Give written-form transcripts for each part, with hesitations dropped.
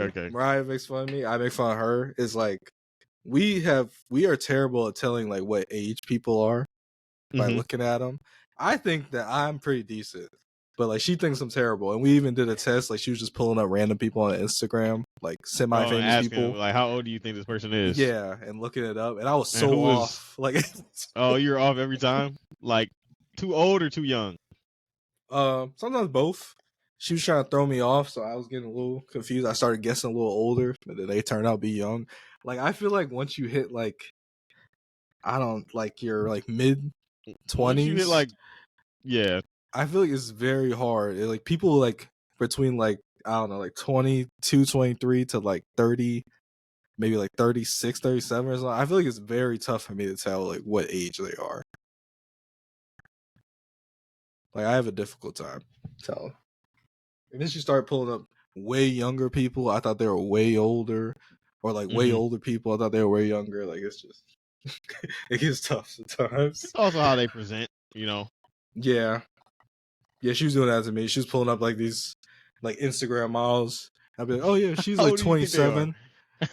Okay. Mariah makes fun of me. I make fun of her. Is like we are terrible at telling like what age people are by looking at them. I think that I'm pretty decent, but like she thinks I'm terrible. And we even did a test. Like she was just pulling up random people on Instagram, like semi-famous Asking people. like, how old do you think this person is? Yeah, and looking it up, and I was And so off. Like, oh, you're off every time. Like, too old or too young? Sometimes both. She was trying to throw me off, so I was getting a little confused. I started guessing a little older, but then they turned out to be young. Like I feel like once you hit like I don't like your like mid 20s. Once you hit like, yeah, I feel like it's very hard. Like people like between like I don't know, like 22, 23 to like 30, maybe like 36, 37 or something. I feel like it's very tough for me to tell like what age they are. Like I have a difficult time telling. And then she started pulling up way younger people. I thought they were way older, or like way older people. I thought they were way younger. Like it's just it gets tough sometimes. it's also how they present, you know. Yeah, she was doing that to me. She was pulling up like these like Instagram models. I'd be like, oh yeah, she's How like old do you think they are? 27.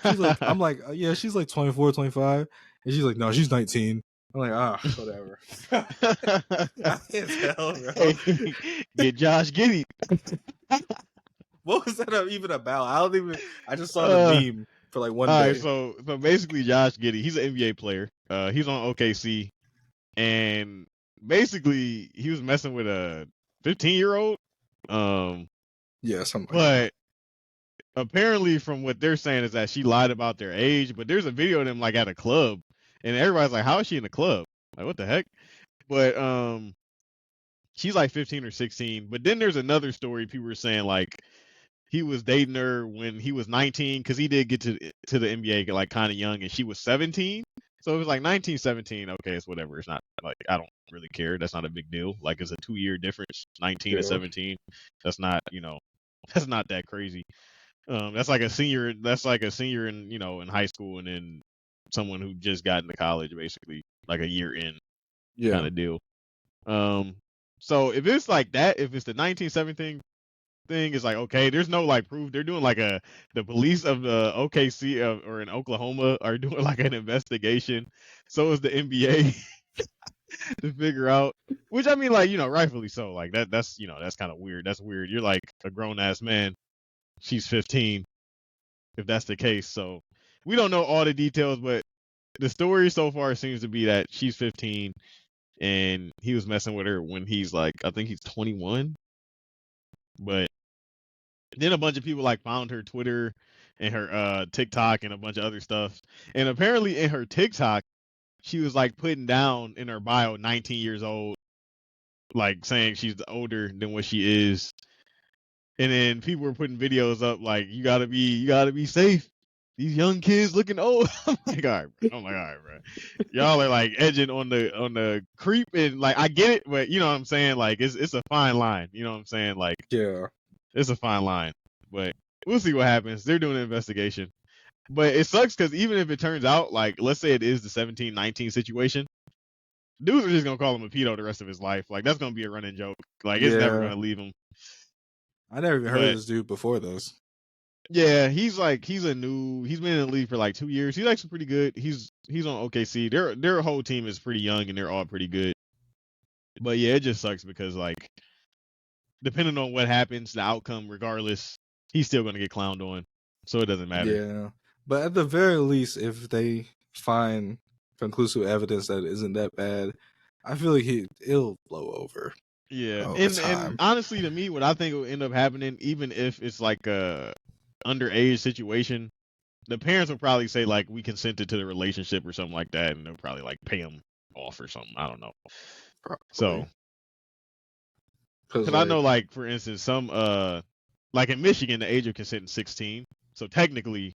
She's like, I'm like, yeah, she's like 24, 25. And she's like, no, she's 19. I'm like, whatever. I can't tell, bro. Hey, get Josh Giddey. What was that even about? I just saw the meme for like one day. All right, so basically Josh Giddey, he's an NBA player. He's on OKC, and basically he was messing with a 15-year-old. Yeah, something like but apparently from what they're saying is that she lied about their age, but there's a video of them like at a club, and everybody's like, how is she in the club? Like, what the heck? But she's like 15 or 16. But then there's another story people were saying like he was dating her when he was 19, because he did get to the NBA like kind of young, and she was 17. So it was like 19, 17. Okay, it's whatever. It's not like I don't really care. That's not a big deal. Like it's a 2-year difference, 19 to 17. That's not that's not that crazy. That's like a senior. That's like a senior in in high school, and then someone who just got into college, basically like a year in kind of deal. So if it's like that, if it's the 1917 thing, is like okay, there's no like proof. They're doing like the police of the OKC or in Oklahoma are doing like an investigation. So is the NBA to figure out. Which I mean, like rightfully so. Like that's that's kind of weird. That's weird. You're like a grown ass man. She's 15. If that's the case, so we don't know all the details, but the story so far seems to be that she's 15 and he was messing with her when he's like, I think he's 21. But then a bunch of people like found her Twitter and her TikTok and a bunch of other stuff. And apparently in her TikTok, she was like putting down in her bio 19 years old, like saying she's older than what she is. And then people were putting videos up like you gotta be safe. These young kids looking old. I'm like, all right, bro. Y'all are like edging on the creep, and like I get it, but you know what I'm saying? Like it's a fine line. You know what I'm saying? Like it's a fine line. But we'll see what happens. They're doing an investigation. But it sucks because even if it turns out, like, let's say it is the 17-19 situation, dudes are just gonna call him a pedo the rest of his life. Like that's gonna be a running joke. Like it's never gonna leave him. I never even heard of this dude before this. Yeah, he's been in the league for like 2 years. He's actually pretty good. He's on OKC. Their whole team is pretty young and they're all pretty good. But yeah, it just sucks because like depending on what happens, the outcome, regardless, he's still gonna get clowned on. So it doesn't matter. Yeah. But at the very least, if they find conclusive evidence that it isn't that bad, I feel like it'll blow over. Yeah. And honestly to me, what I think will end up happening, even if it's like a underage situation, the parents will probably say like we consented to the relationship or something like that, and they'll probably like pay him off or something. I don't know. Probably. So, because I know like for instance, some like in Michigan, the age of consent is 16. So technically,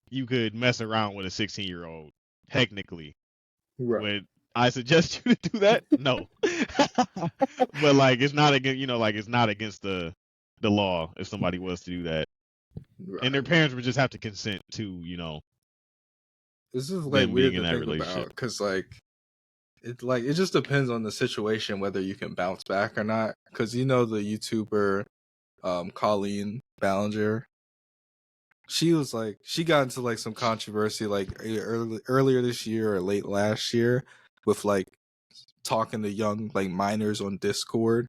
you could mess around with a 16-year-old. Technically, would I suggest you to do that? No. But like it's not against it's not against the law if somebody was to do that. And their parents would just have to consent to, this is like weird to think about because it just depends on the situation whether you can bounce back or not. Because the YouTuber Colleen Ballinger, she was like, she got into like some controversy like earlier this year or late last year with like talking to young like minors on Discord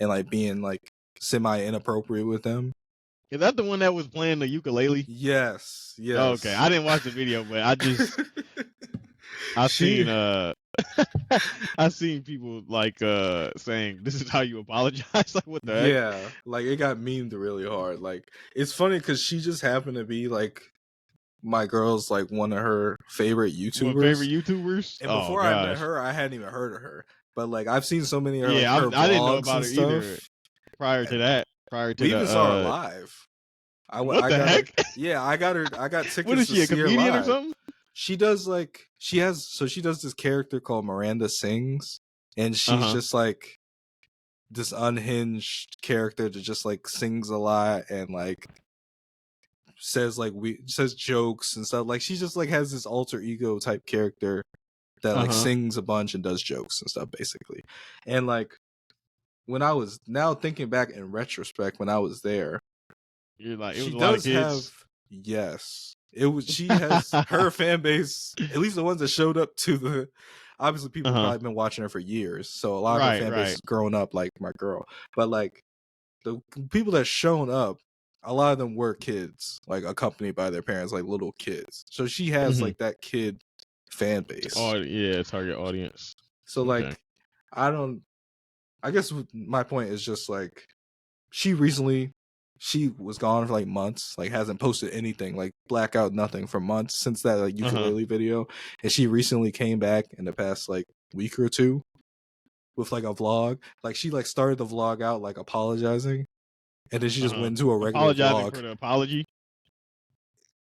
and like being like semi inappropriate with them. Is that the one that was playing the ukulele? Yes, Oh, okay, yes. I didn't watch the video, but I seen She I seen people like saying this is how you apologize. Like, what the heck? yeah, like it got memed really hard. Like it's funny because she just happened to be like my girl's like one of her favorite What favorite YouTubers. YouTubers? And Oh before I met gosh, her, I hadn't even heard of her. But like I've seen so many of her, like yeah, her I didn't know vlogs about and her either stuff. prior to that. Prior to We even saw her the live. what I the got her. heck? Yeah, I got her. I got What tickets is to she, a see her comedian or live. something? She does like she does this character called Miranda Sings, and she's just like this unhinged character that just like sings a lot and like says jokes and stuff. Like she just like has this alter ego type character that like sings a bunch and does jokes and stuff basically. And like when I was now thinking back in retrospect when I was there, You're like, it she was a lot of does kids. have yes. It was she has her fan base, at least the ones that showed up to the obviously people have probably been watching her for years. So a lot of her fan base has grown up like my girl. But like the people that shown up, a lot of them were kids, like accompanied by their parents, like little kids. So she has like that kid fan base. Oh yeah, target audience. So like I guess my point is just like she was gone for like months, like hasn't posted anything, like blackout nothing for months since that like ukulele video. And she recently came back in the past like week or two with like a vlog. Like she like started the vlog out like apologizing, and then she just went into a regular apologizing vlog. for the apology.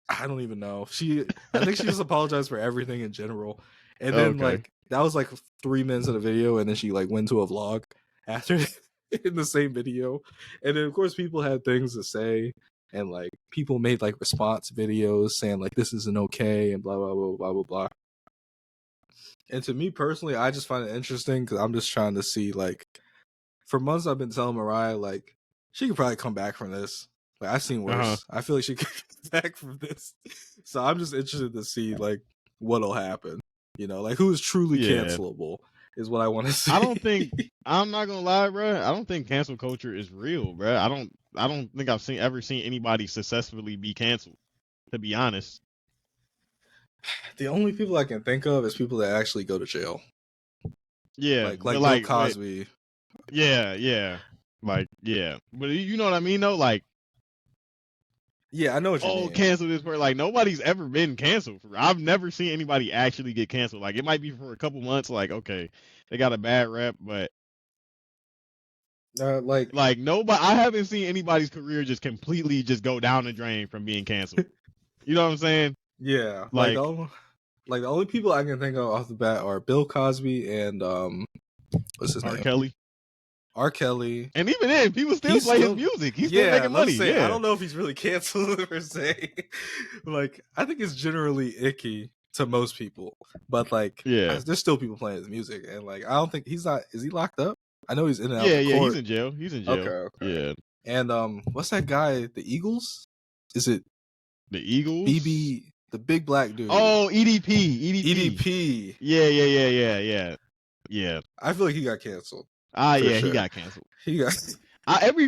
I don't even know. I think she just apologized for everything in general. And then like that was like 3 minutes of the video, and then she like went to a vlog after in the same video. And then of course people had things to say, and like people made like response videos saying like this isn't okay and blah blah blah blah blah blah. And to me personally, I just find it interesting because I'm just trying to see like for months I've been telling Mariah like she could probably come back from this. Like I've seen worse. I feel like she could come back from this. So I'm just interested to see like what'll happen. You know, like who's truly cancelable is what I want to see. I'm not gonna lie, bro. I don't think cancel culture is real, bro. I don't think I've ever seen anybody successfully be canceled. To be honest, the only people I can think of is people that actually go to jail. Yeah, like Bill Cosby. Yeah. Like, yeah. But you know what I mean, though? Like, yeah, I know what you mean. Cancel this person. Like, nobody's ever been canceled. I've never seen anybody actually get canceled. Like, it might be for a couple months. Like, okay, they got a bad rep, but like nobody. I haven't seen anybody's career just completely just go down the drain from being canceled. You know what I'm saying? Yeah. Like the only people I can think of off the bat are Bill Cosby and what's his name? R. Kelly. And even then, people still play his music. He's still making money. I don't know if he's really canceled per se. Like, I think it's generally icky to most people. But like, there's still people playing his music, and like, I don't think is he locked up? I know he's in and out of court. He's in jail. Okay. Yeah. And what's that guy? The Eagles? Is it the Eagles? BB, the big black dude. Oh, EDP. Yeah. I feel like he got canceled. He got canceled.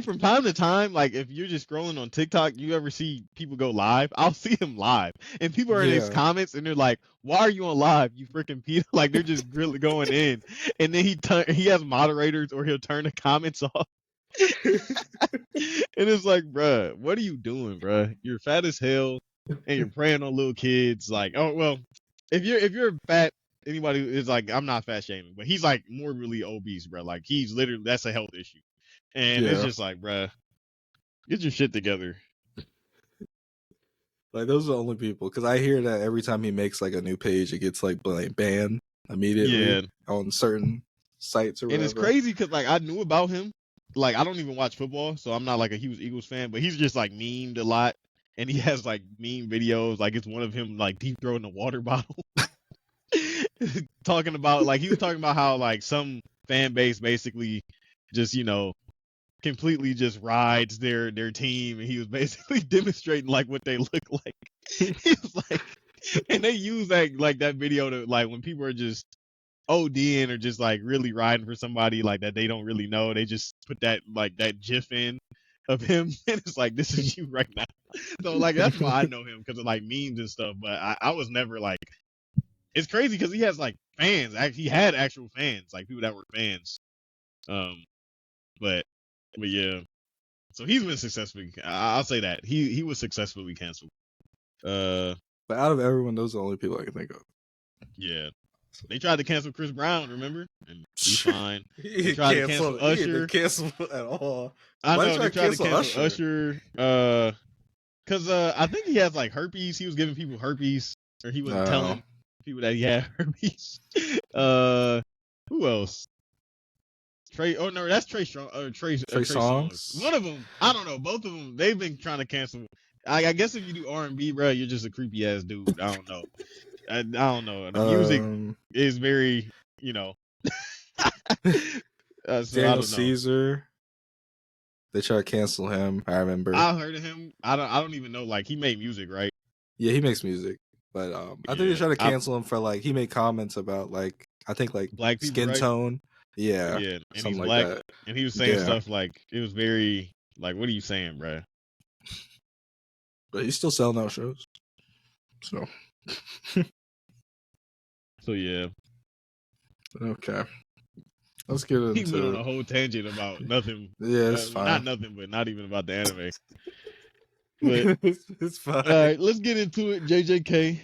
From time to time, like if you're just scrolling on TikTok, you ever see people go live? I'll see him live, and people are in his comments, and they're like, "Why are you on live? You freaking Peter!" Like they're just really going in, and then he has moderators, or he'll turn the comments off, and it's like, bruh, what are you doing, bruh? You're fat as hell, and you're preying on little kids. Like, oh well, if you're fat. Anybody is like, I'm not fat shaming, but he's like morbidly obese, bro. Like he's literally, that's a health issue. And it's just like, bro, get your shit together. Like those are the only people. Cause I hear that every time he makes like a new page, it gets like banned immediately on certain sites or whatever. And it's crazy cause like I knew about him. Like I don't even watch football, so I'm not like a huge Eagles fan, but he's just like memed a lot. And he has like meme videos. Like it's one of him like deep throwing the water bottle. Talking about like he was talking about how like some fan base basically just completely just rides their team, and he was basically demonstrating like what they look like. He was like, and they use that video to like when people are just ODing or just like really riding for somebody like that they don't really know, they just put that GIF in of him, and it's like, this is you right now. So like that's why I know him, because of like memes and stuff. But I was never like, it's crazy because he has like fans. He had actual fans, like people that were fans. But yeah. So he's been successfully. I'll say that he was successfully canceled. But out of everyone, those are the only people I can think of. Yeah, they tried to cancel Chris Brown, remember? And he's fine. They tried to cancel Usher. He didn't cancel at all. I know they tried to cancel Usher. Cause I think he has like herpes. He was giving people herpes, or he wasn't telling people that he had herpes. Who else? Trey. Oh no, that's Trey Strong. Trey Songz. One of them. I don't know. Both of them. They've been trying to cancel. I guess if you do R&B, bro, you're just a creepy ass dude. I don't know. I don't know. The music is very, so Daniel Caesar. They try to cancel him. I remember. I heard of him. I don't even know. Like, he made music, right? Yeah, he makes music. But I think they try to cancel him for like, he made comments about like, I think like black people, skin tone. Yeah. Yeah. And something he's like black. that. And he was saying stuff like, it was very like, what are you saying, bro? But he's still selling out shows. So. So yeah. Okay. Let's get into. He went on a whole tangent about nothing. Yeah, it's fine. Not nothing, but not even about the anime. But it's fine. All right, let's get into it. JJK.